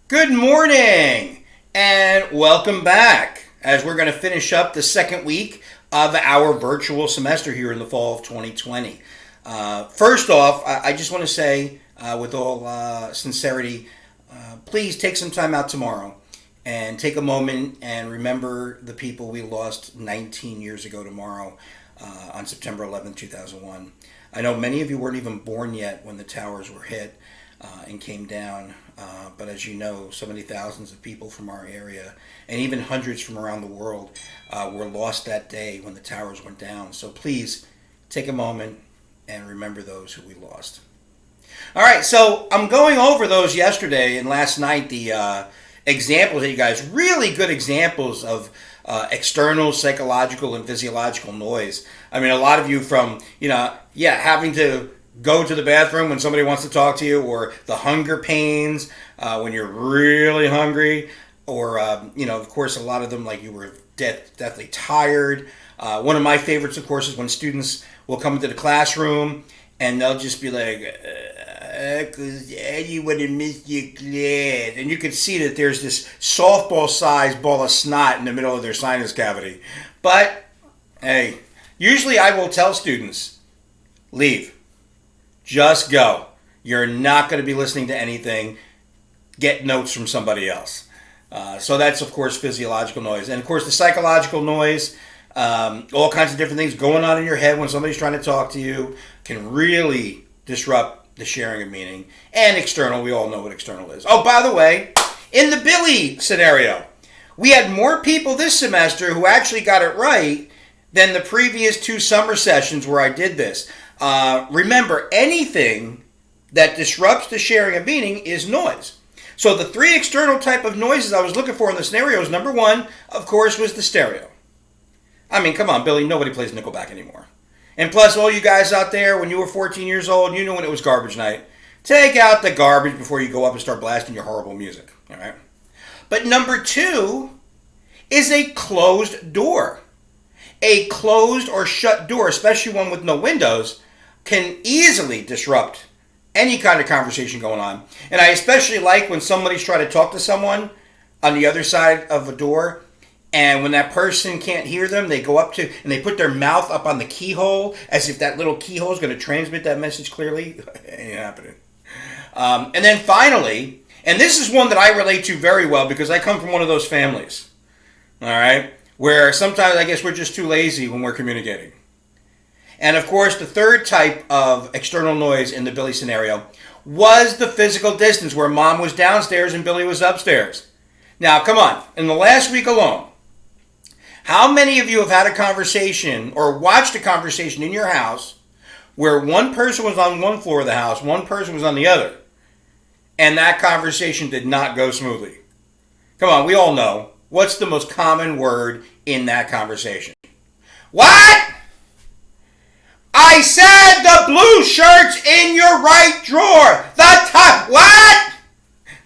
Good morning and welcome back as we're going to finish up the second week of our virtual semester here in the fall of 2020. First off, I just want to say with all sincerity, please take some time out tomorrow and take a moment and remember the people we lost 19 years ago tomorrow on September 11th, 2001. I know many of you weren't even born yet when the towers were hit and came down. But as you know, so many thousands of people from our area and even hundreds from around the world were lost that day when the towers went down. So please take a moment and remember those who we lost. All right, so I'm going over those yesterday and last night, the examples that you guys, really good examples of external psychological and physiological noise. I mean, a lot of you from, having to go to the bathroom when somebody wants to talk to you, or the hunger pains when you're really hungry, or, of course, a lot of them, like you were deathly tired. One of my favorites, of course, is when students will come into the classroom and they'll just be like, because Eddie would have missed your class. And you can see that there's this softball-sized ball of snot in the middle of their sinus cavity. But, hey, usually I will tell students, leave. Just go. You're not going to be listening to anything. Get notes from somebody else. So that's, of course, physiological noise. And, of course, the psychological noise, all kinds of different things going on in your head when somebody's trying to talk to you can really disrupt the sharing of meaning. And external, we all know what external is. Oh, by the way, in the Billy scenario, we had more people this semester who actually got it right than the previous two summer sessions where I did this. Remember, anything that disrupts the sharing of meaning is noise. So the three external type of noises I was looking for in the scenarios, number one, of course, was the stereo. I mean, come on, Billy, nobody plays Nickelback anymore. And plus, all you guys out there, when you were 14 years old, you knew when it was garbage night. Take out the garbage before you go up and start blasting your horrible music. All right? But number two is a closed door. A closed or shut door, especially one with no windows, can easily disrupt any kind of conversation going on. And I especially like when somebody's trying to talk to someone on the other side of a door, and when that person can't hear them, they go up to, and they put their mouth up on the keyhole as if that little keyhole is going to transmit that message clearly. Ain't happening. And then finally, and this is one that I relate to very well because I come from one of those families, all right, where sometimes I guess we're just too lazy when we're communicating. And of course, the third type of external noise in the Billy scenario was the physical distance, where mom was downstairs and Billy was upstairs. Now, come on, in the last week alone, how many of you have had a conversation or watched a conversation in your house where one person was on one floor of the house, one person was on the other, and that conversation did not go smoothly? Come on, we all know. What's the most common word in that conversation? What? I said the blue shirt's in your right drawer. The top. What?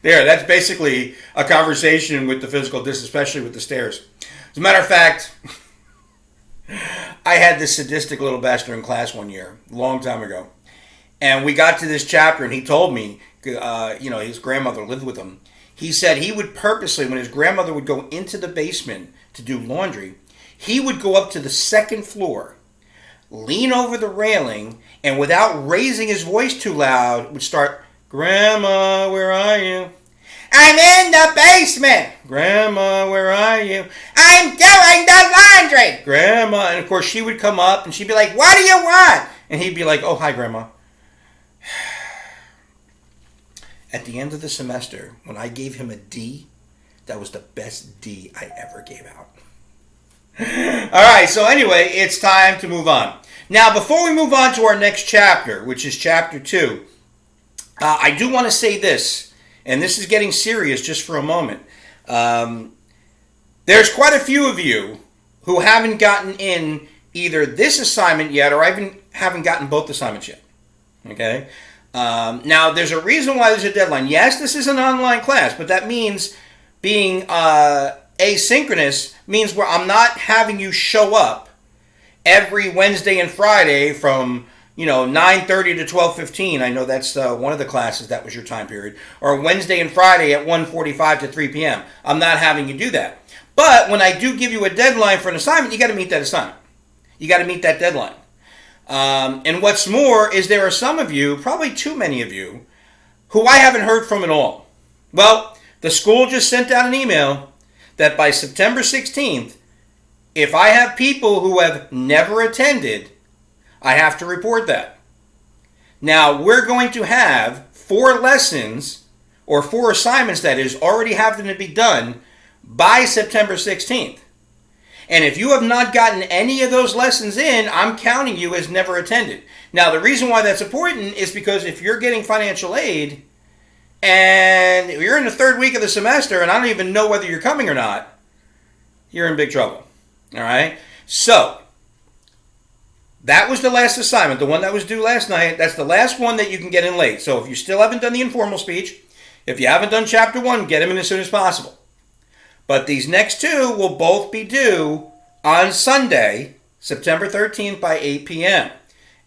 There, that's basically a conversation with the physical distance, especially with the stairs. As a matter of fact, I had this sadistic little bastard in class one year, a long time ago. And we got to this chapter, and he told me, his grandmother lived with him. He said he would purposely, when his grandmother would go into the basement to do laundry, he would go up to the second floor, lean over the railing, and without raising his voice too loud, would start, "Grandma, where are you?" "I'm in the basement." "Grandma, where are you?" "I'm doing the laundry." "Grandma," and of course she would come up and she'd be like, "What do you want?" And he'd be like, "Oh, hi, Grandma." At the end of the semester, when I gave him a D, that was the best D I ever gave out. All right, so anyway, it's time to move on. Now, before we move on to our next chapter, which is chapter 2, I do want to say this, and this is getting serious just for a moment. There's quite a few of you who haven't gotten in either this assignment yet, or even haven't gotten both assignments yet. Okay? Now, there's a reason why there's a deadline. Yes, this is an online class, but that means being asynchronous means where I'm not having you show up every Wednesday and Friday from 9:30 to 12:15. I know that's one of the classes that was your time period. Or Wednesday and Friday at 1:45 to 3 p.m. I'm not having you do that. But when I do give you a deadline for an assignment, you got to meet that assignment. You got to meet that deadline. And what's more is there are some of you, probably too many of you, who I haven't heard from at all. Well, the school just sent out an email that by September 16th, if I have people who have never attended, I have to report that. Now, we're going to have 4 lessons, or 4 assignments that is, already having to be done by September 16th. And if you have not gotten any of those lessons in, I'm counting you as never attended. Now, the reason why that's important is because if you're getting financial aid and you're in the 3rd week of the semester and I don't even know whether you're coming or not, you're in big trouble. All right? So, that was the last assignment, the one that was due last night. That's the last one that you can get in late. So if you still haven't done the informal speech, if you haven't done chapter 1, get them in as soon as possible. But these next 2 will both be due on Sunday, September 13th by 8 p.m.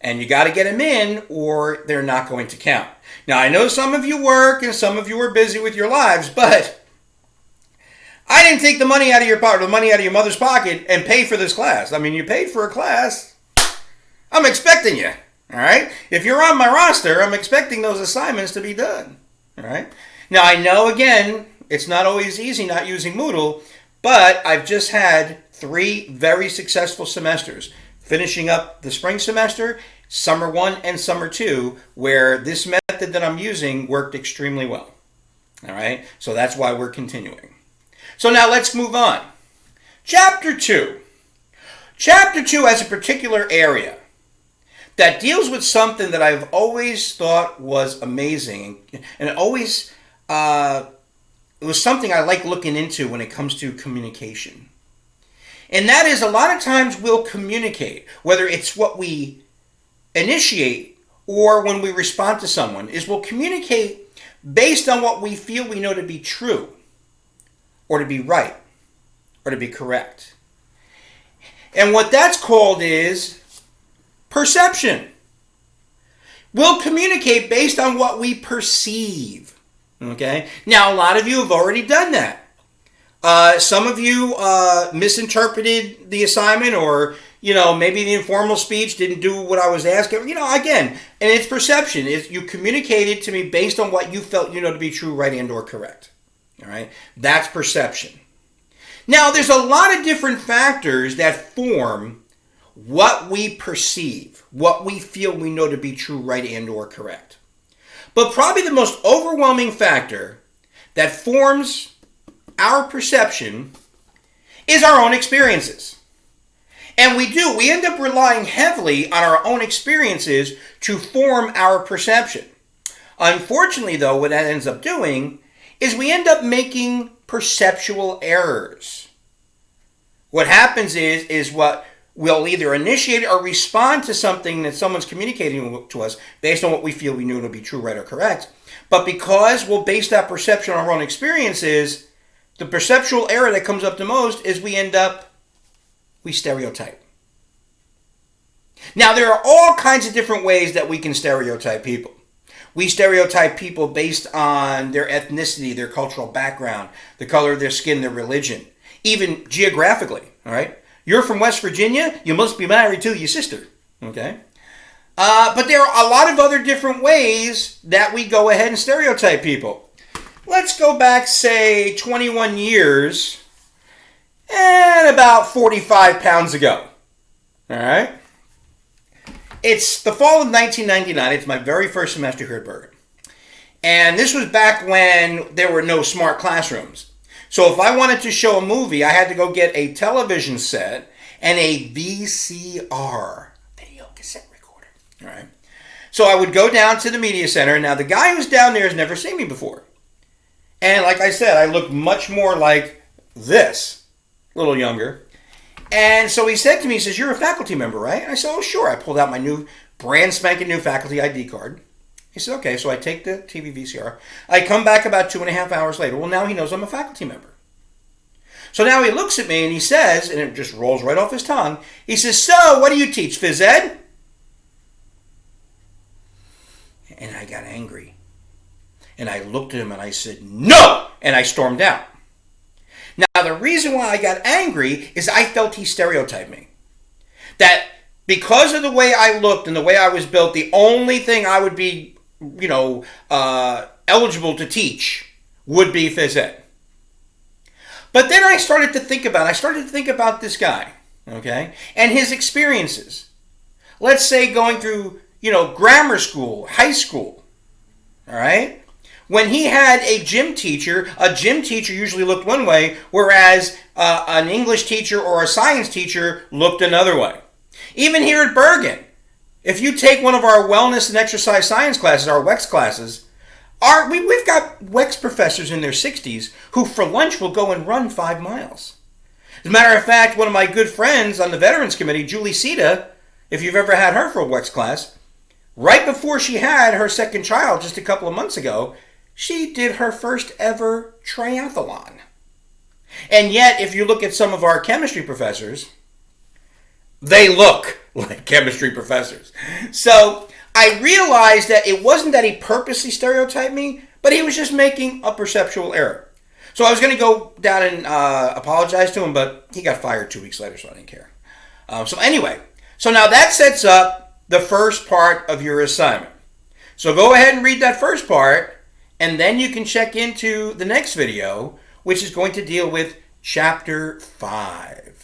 And you got to get them in or they're not going to count. Now, I know some of you work and some of you are busy with your lives, but I didn't take the money out of your pocket, the money out of your mother's pocket and pay for this class. I mean, you paid for a class. I'm expecting you. All right? If you're on my roster, I'm expecting those assignments to be done. All right? Now, I know, again, it's not always easy not using Moodle, but I've just had 3 very successful semesters, finishing up the spring semester, summer 1 and summer 2, where this method that I'm using worked extremely well. All right? So that's why we're continuing. So now let's move on. Chapter 2. Chapter 2 has a particular area that deals with something that I've always thought was amazing, and it always it was something I like looking into when it comes to communication. And that is, a lot of times we'll communicate, whether it's what we initiate or when we respond to someone, is we'll communicate based on what we feel we know to be true, or to be right, or to be correct. And what that's called is perception. We'll communicate based on what we perceive. Okay? Now, a lot of you have already done that. Some of you misinterpreted the assignment, or, maybe the informal speech didn't do what I was asking. Again, and it's perception. You communicated to me based on what you felt to be true, right, and or correct. All right? That's perception. Now, there's a lot of different factors that form what we perceive, what we feel we know to be true, right, and or correct. But probably the most overwhelming factor that forms our perception is our own experiences. And we end up relying heavily on our own experiences to form our perception. Unfortunately, though, what that ends up doing is we end up making perceptual errors. What happens is what we'll either initiate or respond to something that someone's communicating to us based on what we feel we knew to be true, right, or correct. But because we'll base that perception on our own experiences, the perceptual error that comes up the most is we stereotype. Now, there are all kinds of different ways that we can stereotype people. We stereotype people based on their ethnicity, their cultural background, the color of their skin, their religion, even geographically, all right? You're from West Virginia, you must be married to your sister, okay? But there are a lot of other different ways that we go ahead and stereotype people. Let's go back, say, 21 years and about 45 pounds ago, all right? It's the fall of 1999. It's my very first semester here at Bergen. And this was back when there were no smart classrooms. So if I wanted to show a movie, I had to go get a television set and a VCR, video cassette recorder. All right. So I would go down to the media center. Now, the guy who's down there has never seen me before. And like I said, I look much more like this, a little younger. And so he said to me, he says, "You're a faculty member, right?" And I said, "Oh, sure." I pulled out my new, brand spanking new faculty ID card. He said, "Okay." So I take the TV VCR. I come back about 2.5 hours later. Well, now he knows I'm a faculty member. So now he looks at me and he says, and it just rolls right off his tongue, he says, "So, what do you teach, phys ed?" And I got angry. And I looked at him and I said, "No!" And I stormed out. Now, the reason why I got angry is I felt he stereotyped me. That because of the way I looked and the way I was built, the only thing I would be, eligible to teach would be phys ed. But then I started to think about this guy, okay, and his experiences. Let's say going through, grammar school, high school, all right? When he had a gym teacher usually looked one way, whereas an English teacher or a science teacher looked another way. Even here at Bergen, if you take one of our wellness and exercise science classes, our WEX classes, we've got WEX professors in their 60s who for lunch will go and run 5 miles. As a matter of fact, one of my good friends on the Veterans Committee, Julie Sita, if you've ever had her for a WEX class, right before she had her second child just a couple of months ago, she did her first ever triathlon. And yet, if you look at some of our chemistry professors, they look like chemistry professors. So I realized that it wasn't that he purposely stereotyped me, but he was just making a perceptual error. So I was going to go down and apologize to him, but he got fired 2 weeks later, so I didn't care. So now that sets up the first part of your assignment. So go ahead and read that first part, and then you can check into the next video, which is going to deal with Chapter 5.